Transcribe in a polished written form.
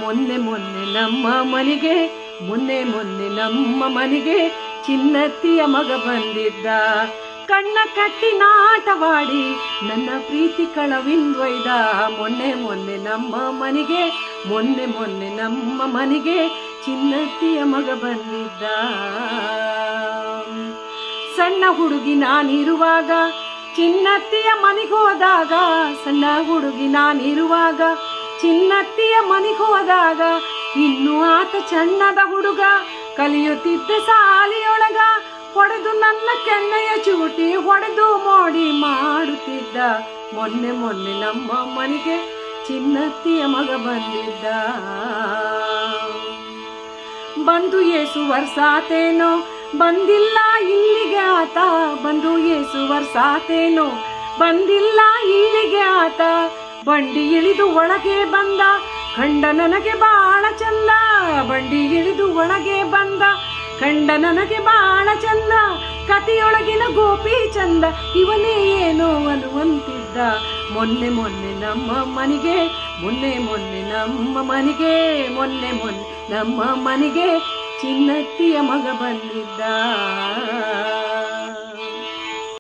ಮೊನ್ನೆ ಮೊನ್ನೆ ನಮ್ಮ ಮನೆಗೆ ಮೊನ್ನೆ ಮೊನ್ನೆ ನಮ್ಮ ಮನೆಗೆ ಚಿನ್ನತ್ತಿಯ ಮಗ ಬಂದಿದ್ದ. ಕಣ್ಣ ಕಟ್ಟಿ ನಾಟವಾಡಿ ನನ್ನ ಪ್ರೀತಿ ಕಳವಿಂದೊಯ್ದ. ಮೊನ್ನೆ ಮೊನ್ನೆ ನಮ್ಮ ಮನೆಗೆ ಮೊನ್ನೆ ಮೊನ್ನೆ ನಮ್ಮ ಮನೆಗೆ ಚಿನ್ನತ್ತಿಯ ಮಗ ಬಂದಿದ್ದ. ಸಣ್ಣ ಹುಡುಗಿ ನಾನಿರುವಾಗ ಚಿನ್ನತ್ತಿಯ ಮನೆಗೆ ಹೋದಾಗ, ಸಣ್ಣ ಹುಡುಗಿ ನಾನಿರುವಾಗ ಚಿನ್ನತ್ತಿಯ ಮನೆಗೆ ಹೋದಾಗ, ಇನ್ನು ಆತ ಚಣ್ಣದ ಹುಡುಗ ಕಲಿಯುತ್ತಿದ್ದ ಸಾಲಿಯೊಳಗ. ಹೊಡೆದು ನನ್ನ ಕೆನ್ನೆಯ ಚೂಟಿ ಹೊಡೆದು ಮೋಡಿ ಮಾಡುತ್ತಿದ್ದ. ಮೊನ್ನೆ ಮೊನ್ನೆ ನಮ್ಮ ಮನೆಗೆ ಚಿನ್ನತ್ತಿಯ ಮಗ ಬಂದಿದ್ದ. ಬಂದು ಏಸು ವರ್ಷಾತೇನೋ ಬಂದಿಲ್ಲ ಇಲ್ಲಿಗೆ ಆತ. ಬಂದು ಏಸು ವರ್ಷಾತೇನೋ ಬಂದಿಲ್ಲ ಇಲ್ಲಿಗೆ ಆತ. ಬಂಡಿ ಇಳಿದು ಒಳಗೆ ಬಂದ ಕಂಡ ನನಗೆ ಬಾಳ ಚಂದ. ಬಂಡಿ ಇಳಿದು ಒಳಗೆ ಬಂದ ಕಂಡ ನನಗೆ ಬಾಳ ಚಂದ. ಕಥೆಯೊಳಗಿನ ಗೋಪಿ ಚಂದ ಇವನೇ ಏನೋ ಅನ್ನುವಂತಿದ್ದ. ಮೊನ್ನೆ ಮೊನ್ನೆ ನಮ್ಮ ಮನೆಗೆ ಮೊನ್ನೆ ಮೊನ್ನೆ ನಮ್ಮ ಮನೆಗೆ ಮೊನ್ನೆ ಮೊನ್ನೆ ನಮ್ಮ ಮನೆಗೆ ಚಿನ್ನತ್ತಿಯ ಮಗ ಬಂದಿದ್ದ.